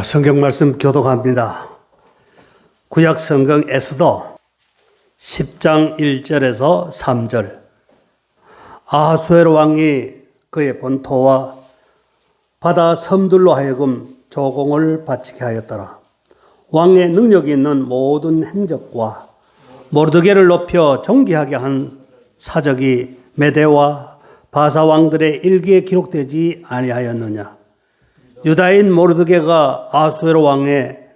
성경 말씀 교독합니다. 구약 성경 에스더 10장 1절에서 3절. 아하수에로 왕이 그의 본토와 바다 섬들로 하여금 조공을 바치게 하였더라. 왕의 능력이 있는 모든 행적과 모르드게를 높여 존귀하게 한 사적이 메대와 바사 왕들의 일기에 기록되지 아니하였느냐. 유다인 모르드게가 아하수에로 왕의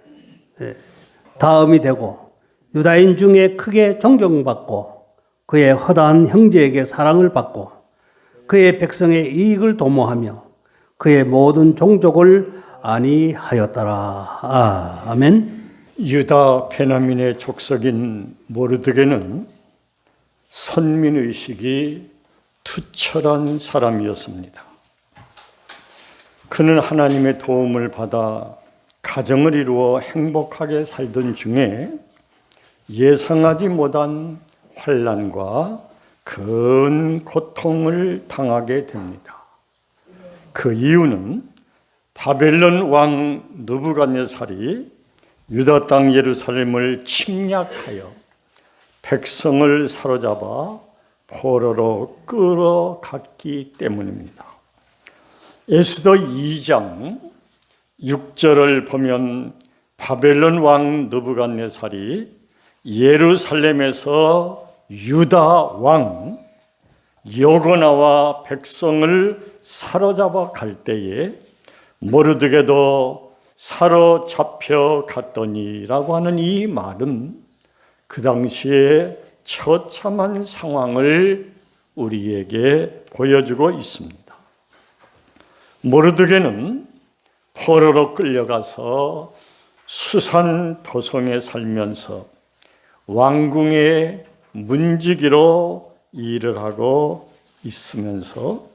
다음이 되고 유다인 중에 크게 존경받고 그의 허다한 형제에게 사랑을 받고 그의 백성의 이익을 도모하며 그의 모든 종족을 안위하였더라. 아멘. 유다 베냐민의 족속인 모르드게는 선민의식이 투철한 사람이었습니다. 그는 하나님의 도움을 받아 가정을 이루어 행복하게 살던 중에 예상하지 못한 환난과 큰 고통을 당하게 됩니다. 그 이유는 바벨론 왕 느부갓네살이 유다 땅 예루살렘을 침략하여 백성을 사로잡아 포로로 끌어갔기 때문입니다. 에스더 2장 6절을 보면 바벨론 왕 느부갓네살이 예루살렘에서 유다 왕 여고나와 백성을 사로잡아 갈 때에 모르드게도 사로잡혀 갔더니라고 하는 이 말은 그 당시에 처참한 상황을 우리에게 보여주고 있습니다. 모르드게는 포로로 끌려가서 수산 도성에 살면서 왕궁의 문지기로 일을 하고 있으면서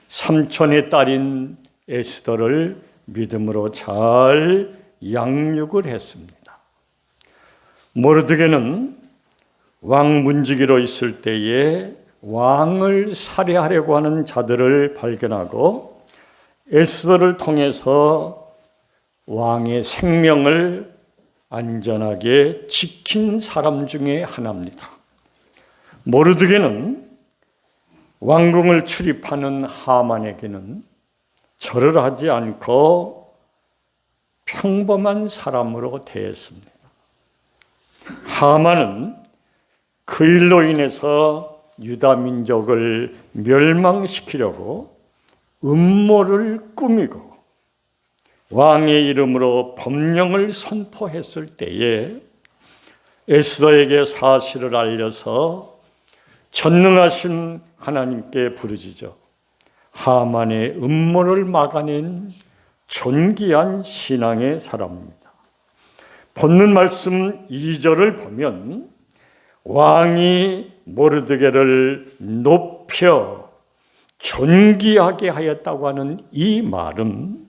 삼촌의 딸인 에스더를 믿음으로 잘 양육을 했습니다. 모르드게는 왕 문지기로 있을 때에 왕을 살해하려고 하는 자들을 발견하고 에스더를 통해서 왕의 생명을 안전하게 지킨 사람 중에 하나입니다. 모르드게는 왕궁을 출입하는 하만에게는 절을 하지 않고 평범한 사람으로 대했습니다. 하만은 그 일로 인해서 유다 민족을 멸망시키려고 음모를 꾸미고 왕의 이름으로 법령을 선포했을 때에 에스더에게 사실을 알려서 전능하신 하나님께 부르짖어 하만의 음모를 막아낸 존귀한 신앙의 사람입니다. 본문 말씀 2절을 보면 왕이 모르드게를 높여 존귀하게 하였다고 하는 이 말은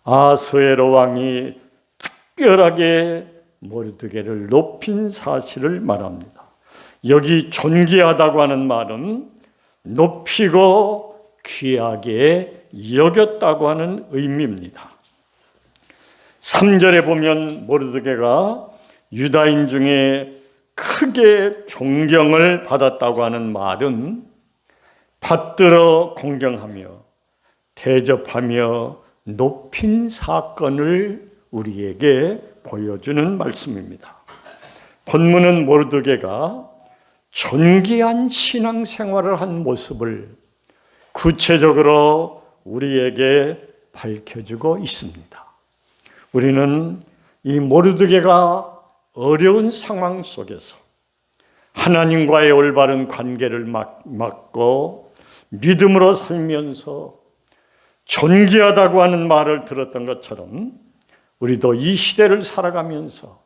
아하수에로 왕이 특별하게 모르드게를 높인 사실을 말합니다. 여기 존귀하다고 하는 말은 높이고 귀하게 여겼다고 하는 의미입니다. 3절에 보면 모르드게가 유다인 중에 크게 존경을 받았다고 하는 말은 받들어 공경하며 대접하며 높인 사건을 우리에게 보여주는 말씀입니다. 본문은 모르드게가 존귀한 신앙생활을 한 모습을 구체적으로 우리에게 밝혀주고 있습니다. 우리는 이 모르드게가 어려운 상황 속에서 하나님과의 올바른 관계를 맺고 믿음으로 살면서 존귀하다고 하는 말을 들었던 것처럼 우리도 이 시대를 살아가면서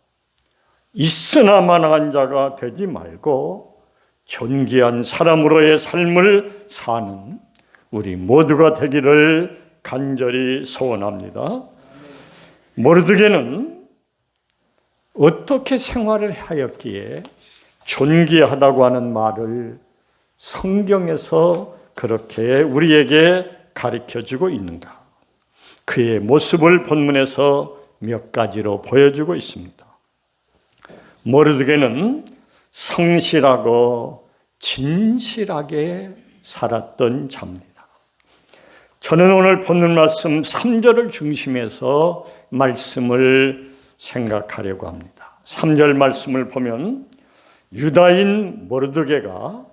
있으나 마나한 자가 되지 말고 존귀한 사람으로의 삶을 사는 우리 모두가 되기를 간절히 소원합니다. 모르드게는 어떻게 생활을 하였기에 존귀하다고 하는 말을 성경에서 그렇게 우리에게 가르쳐주고 있는가? 그의 모습을 본문에서 몇 가지로 보여주고 있습니다. 모르드게는 성실하고 진실하게 살았던 자입니다. 저는 오늘 본문 말씀 3절을 중심해서 말씀을 생각하려고 합니다. 3절 말씀을 보면 유다인 모르드게가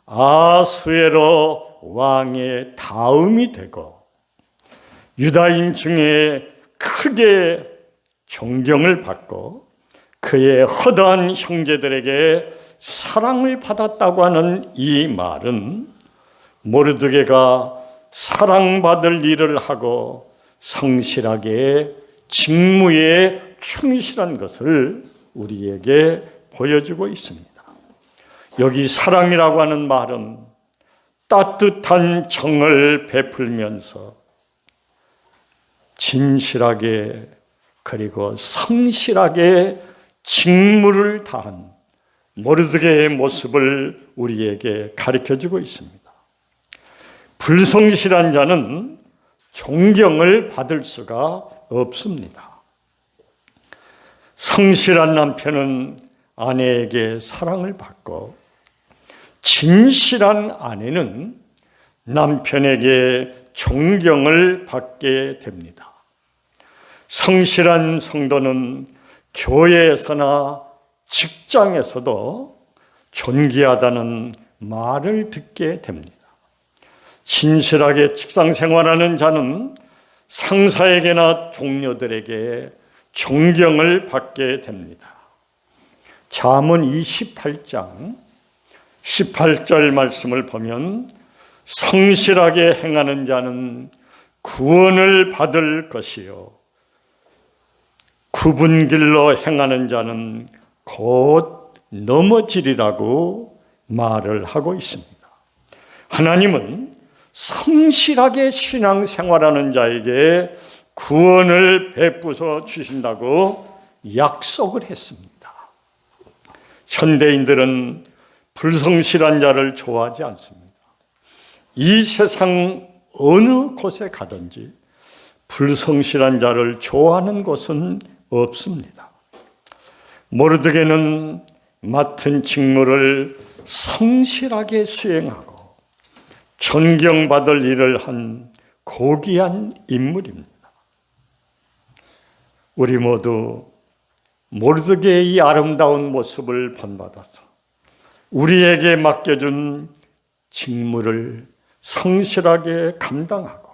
아수에로 왕의 다음이 되고 유다인 중에 크게 존경을 받고 그의 허다한 형제들에게 사랑을 받았다고 하는 이 말은 모르드게가 사랑받을 일을 하고 성실하게 직무에 충실한 것을 우리에게 보여주고 있습니다. 여기 사랑이라고 하는 말은 따뜻한 정을 베풀면서 진실하게 그리고 성실하게 직무를 다한 모르드게의 모습을 우리에게 가르쳐주고 있습니다. 불성실한 자는 존경을 받을 수가 없습니다. 성실한 남편은 아내에게 사랑을 받고 진실한 아내는 남편에게 존경을 받게 됩니다. 성실한 성도는 교회에서나 직장에서도 존귀하다는 말을 듣게 됩니다. 진실하게 직장 생활하는 자는 상사에게나 동료들에게 존경을 받게 됩니다. 잠언 28장 18절 말씀을 보면 성실하게 행하는 자는 구원을 받을 것이요 굽은 길로 행하는 자는 곧 넘어지리라고 말을 하고 있습니다. 하나님은 성실하게 신앙생활하는 자에게 구원을 베푸어 주신다고 약속을 했습니다. 현대인들은 불성실한 자를 좋아하지 않습니다. 이 세상 어느 곳에 가든지 불성실한 자를 좋아하는 곳은 없습니다. 모르드게는 맡은 직무를 성실하게 수행하고 존경받을 일을 한 고귀한 인물입니다. 우리 모두 모르드게의 이 아름다운 모습을 본받아서 우리에게 맡겨준 직무를 성실하게 감당하고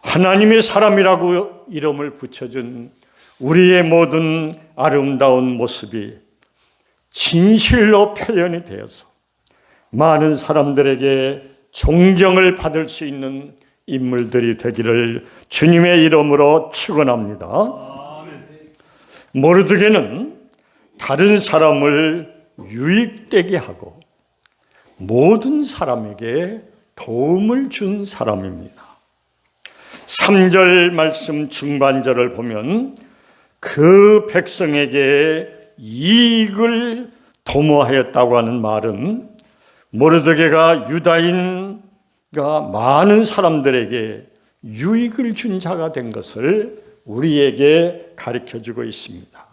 하나님의 사람이라고 이름을 붙여준 우리의 모든 아름다운 모습이 진실로 표현이 되어서 많은 사람들에게 존경을 받을 수 있는 인물들이 되기를 주님의 이름으로 축원합니다. 모르드게는 다른 사람을 유익되게 하고 모든 사람에게 도움을 준 사람입니다. 3절 말씀 중반절을 보면 그 백성에게 이익을 도모하였다고 하는 말은 모르드게가 유다인과 많은 사람들에게 유익을 준 자가 된 것을 우리에게 가르쳐주고 있습니다.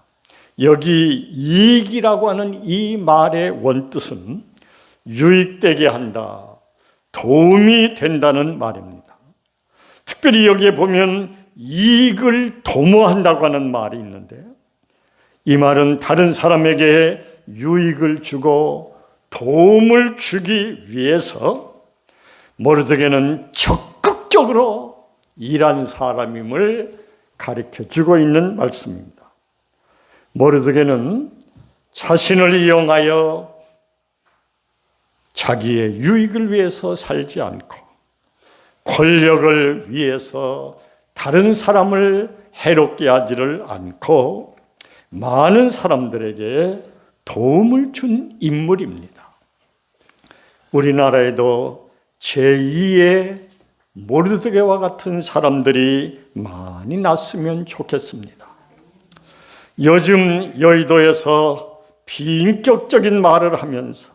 여기 이익이라고 하는 이 말의 원뜻은 유익되게 한다, 도움이 된다는 말입니다. 특별히 여기에 보면 이익을 도모한다고 하는 말이 있는데요. 이 말은 다른 사람에게 유익을 주고 도움을 주기 위해서 모르드게는 적극적으로 일한 사람임을 가르쳐주고 있는 말씀입니다. 모르드게는 자신을 이용하여 자기의 유익을 위해서 살지 않고 권력을 위해서 다른 사람을 해롭게 하지를 않고 많은 사람들에게 도움을 준 인물입니다. 우리나라에도 제2의 모르드게와 같은 사람들이 많이 났으면 좋겠습니다. 요즘 여의도에서 비인격적인 말을 하면서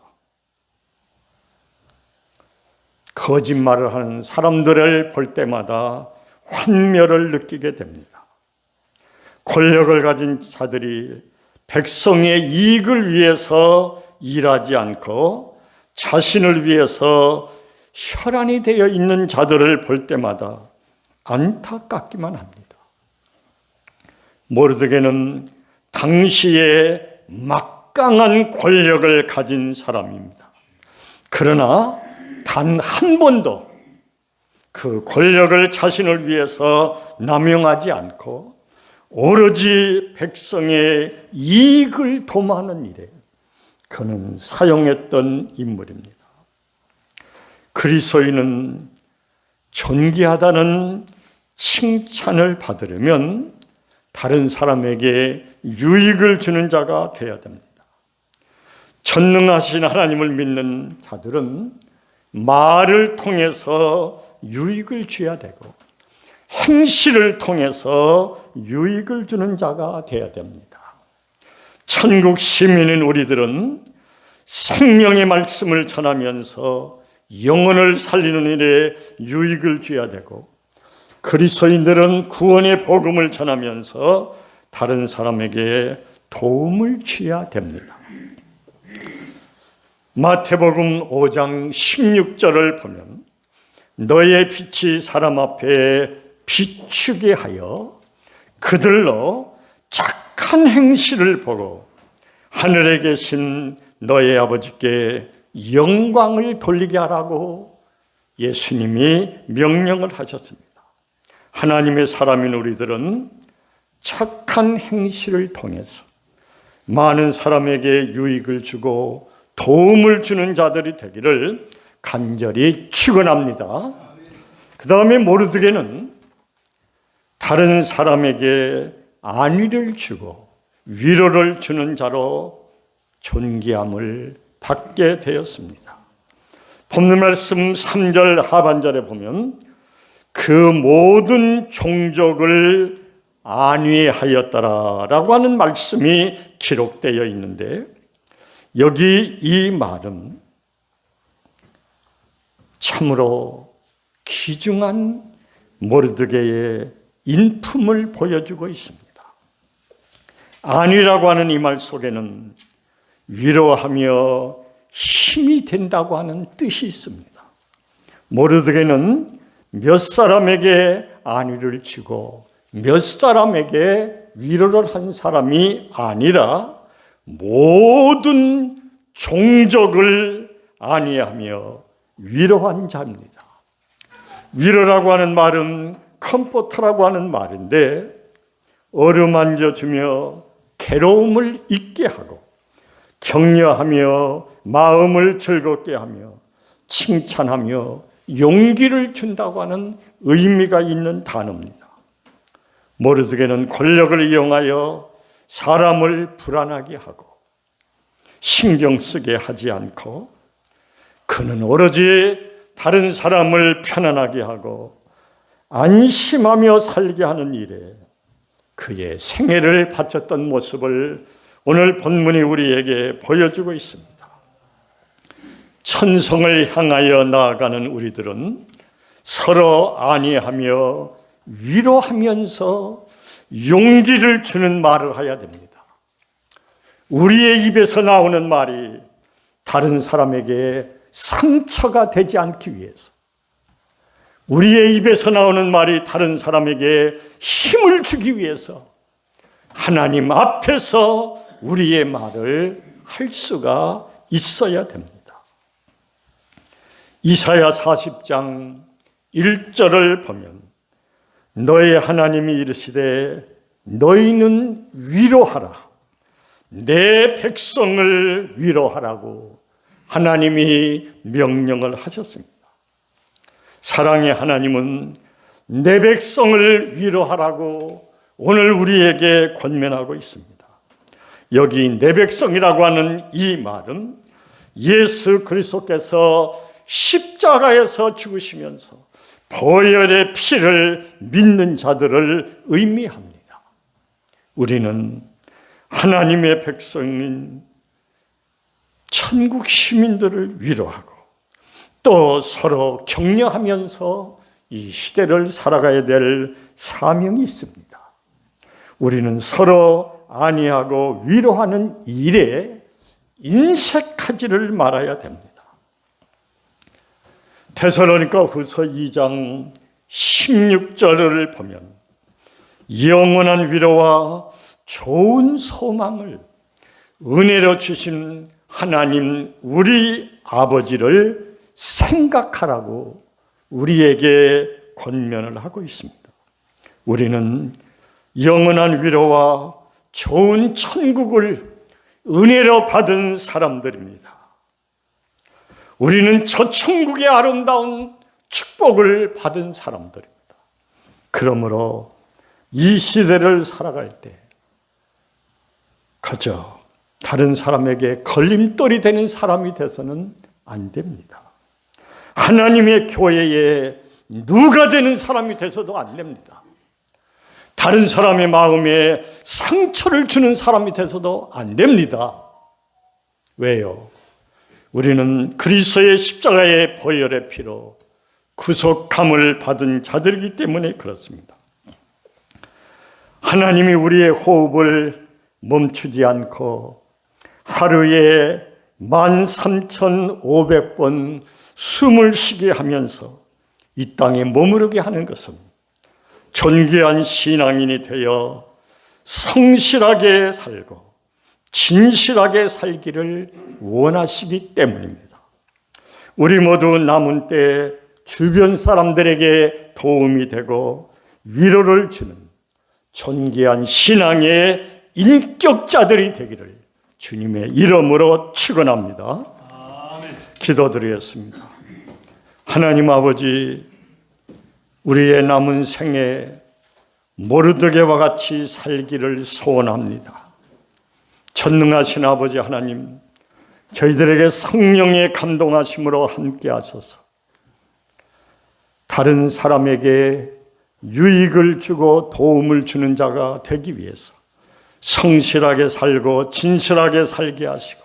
거짓말을 하는 사람들을 볼 때마다 환멸을 느끼게 됩니다. 권력을 가진 자들이 백성의 이익을 위해서 일하지 않고 자신을 위해서 혈안이 되어 있는 자들을 볼 때마다 안타깝기만 합니다. 모르드게는 당시에 막강한 권력을 가진 사람입니다. 그러나 단 한 번도 그 권력을 자신을 위해서 남용하지 않고 오로지 백성의 이익을 도모하는 일에 그는 사용했던 인물입니다. 그리스도인은 존귀하다는 칭찬을 받으려면 다른 사람에게 유익을 주는 자가 되어야 됩니다. 전능하신 하나님을 믿는 자들은 말을 통해서 유익을 줘야 되고 행실을 통해서 유익을 주는 자가 되어야 됩니다. 천국 시민인 우리들은 생명의 말씀을 전하면서 영혼을 살리는 일에 유익을 줘야 되고, 그리스도인들은 구원의 복음을 전하면서 다른 사람에게 도움을 줘야 됩니다. 마태복음 5장 16절을 보면 너의 빛이 사람 앞에 비추게 하여 그들로 착한 행실을 보고 하늘에 계신 너의 아버지께 영광을 돌리게 하라고 예수님이 명령을 하셨습니다. 하나님의 사람인 우리들은 착한 행실을 통해서 많은 사람에게 유익을 주고 도움을 주는 자들이 되기를 간절히 축원합니다. 그 다음에 모르드게는 다른 사람에게 안위를 주고 위로를 주는 자로 존귀함을 받게 되었습니다. 본문 말씀 3절 하반절에 보면 그 모든 종족을 안위하였더라라고 하는 말씀이 기록되어 있는데, 여기 이 말은 참으로 귀중한 모르드게의 인품을 보여주고 있습니다. 안위라고 하는 이 말 속에는 위로하며 힘이 된다고 하는 뜻이 있습니다. 모르드게는 몇 사람에게 안위를 주고 몇 사람에게 위로를 한 사람이 아니라 모든 종족을 안위하며 위로한 자입니다. 위로라고 하는 말은 컴포트라고 하는 말인데, 어루만져 주며 괴로움을 잊게 하고 격려하며 마음을 즐겁게 하며 칭찬하며 용기를 준다고 하는 의미가 있는 단어입니다. 모르드게는 권력을 이용하여 사람을 불안하게 하고 신경 쓰게 하지 않고, 그는 오로지 다른 사람을 편안하게 하고 안심하며 살게 하는 일에 그의 생애를 바쳤던 모습을 오늘 본문이 우리에게 보여주고 있습니다. 천성을 향하여 나아가는 우리들은 서로 안위하며 위로하면서 용기를 주는 말을 해야 됩니다. 우리의 입에서 나오는 말이 다른 사람에게 상처가 되지 않기 위해서, 우리의 입에서 나오는 말이 다른 사람에게 힘을 주기 위해서 하나님 앞에서 우리의 말을 할 수가 있어야 됩니다. 이사야 40장 1절을 보면 너의 하나님이 이르시되 너희는 위로하라, 내 백성을 위로하라고 하나님이 명령을 하셨습니다. 사랑의 하나님은 내 백성을 위로하라고 오늘 우리에게 권면하고 있습니다. 여기 내 백성이라고 하는 이 말은 예수 그리스도께서 십자가에서 죽으시면서 보혈의 피를 믿는 자들을 의미합니다. 우리는 하나님의 백성인 천국 시민들을 위로하고 또 서로 격려하면서 이 시대를 살아가야 될 사명이 있습니다. 우리는 서로 안위하고 위로하는 일에 인색하지를 말아야 됩니다. 데살로니가 후서 2장 16절을 보면 영원한 위로와 좋은 소망을 은혜로 주신 하나님 우리 아버지를 생각하라고 우리에게 권면을 하고 있습니다. 우리는 영원한 위로와 좋은 천국을 은혜로 받은 사람들입니다. 우리는 저 천국의 아름다운 축복을 받은 사람들입니다. 그러므로 이 시대를 살아갈 때 그저 다른 사람에게 걸림돌이 되는 사람이 돼서는 안 됩니다. 하나님의 교회에 누가 되는 사람이 돼서도 안 됩니다. 다른 사람의 마음에 상처를 주는 사람이 돼서도 안 됩니다. 왜요? 우리는 그리스도의 십자가의 보혈의 피로 구속함을 받은 자들이기 때문에 그렇습니다. 하나님이 우리의 호흡을 멈추지 않고 하루에 13,500번 숨을 쉬게 하면서 이 땅에 머무르게 하는 것은 존귀한 신앙인이 되어 성실하게 살고 진실하게 살기를 원하시기 때문입니다. 우리 모두 남은 때 주변 사람들에게 도움이 되고 위로를 주는 존귀한 신앙의 인격자들이 되기를 주님의 이름으로 축원합니다. 기도드리겠습니다. 하나님 아버지, 우리의 남은 생에 모르드게와 같이 살기를 소원합니다. 전능하신 아버지 하나님, 저희들에게 성령의 감동하심으로 함께 하셔서 다른 사람에게 유익을 주고 도움을 주는 자가 되기 위해서 성실하게 살고 진실하게 살게 하시고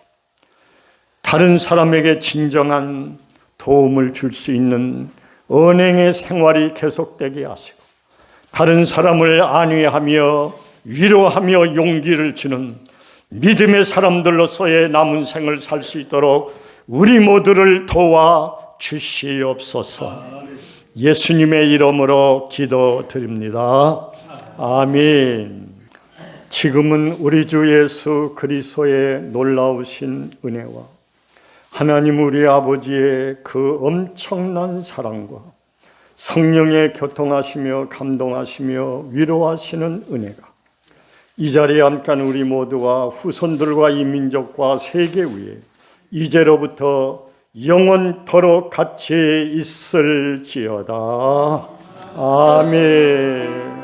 다른 사람에게 진정한 도움을 줄 수 있는 언행의 생활이 계속되게 하시고 다른 사람을 안위하며 위로하며 용기를 주는 믿음의 사람들로서의 남은 생을 살 수 있도록 우리 모두를 도와 주시옵소서. 예수님의 이름으로 기도드립니다. 아멘. 지금은 우리 주 예수 그리스도의 놀라우신 은혜와 하나님 우리 아버지의 그 엄청난 사랑과 성령의 교통하시며 감동하시며 위로하시는 은혜가 이 자리에 함께한 우리 모두와 후손들과 이 민족과 세계 위에 이제로부터 영원토록 같이 있을지어다. 아멘.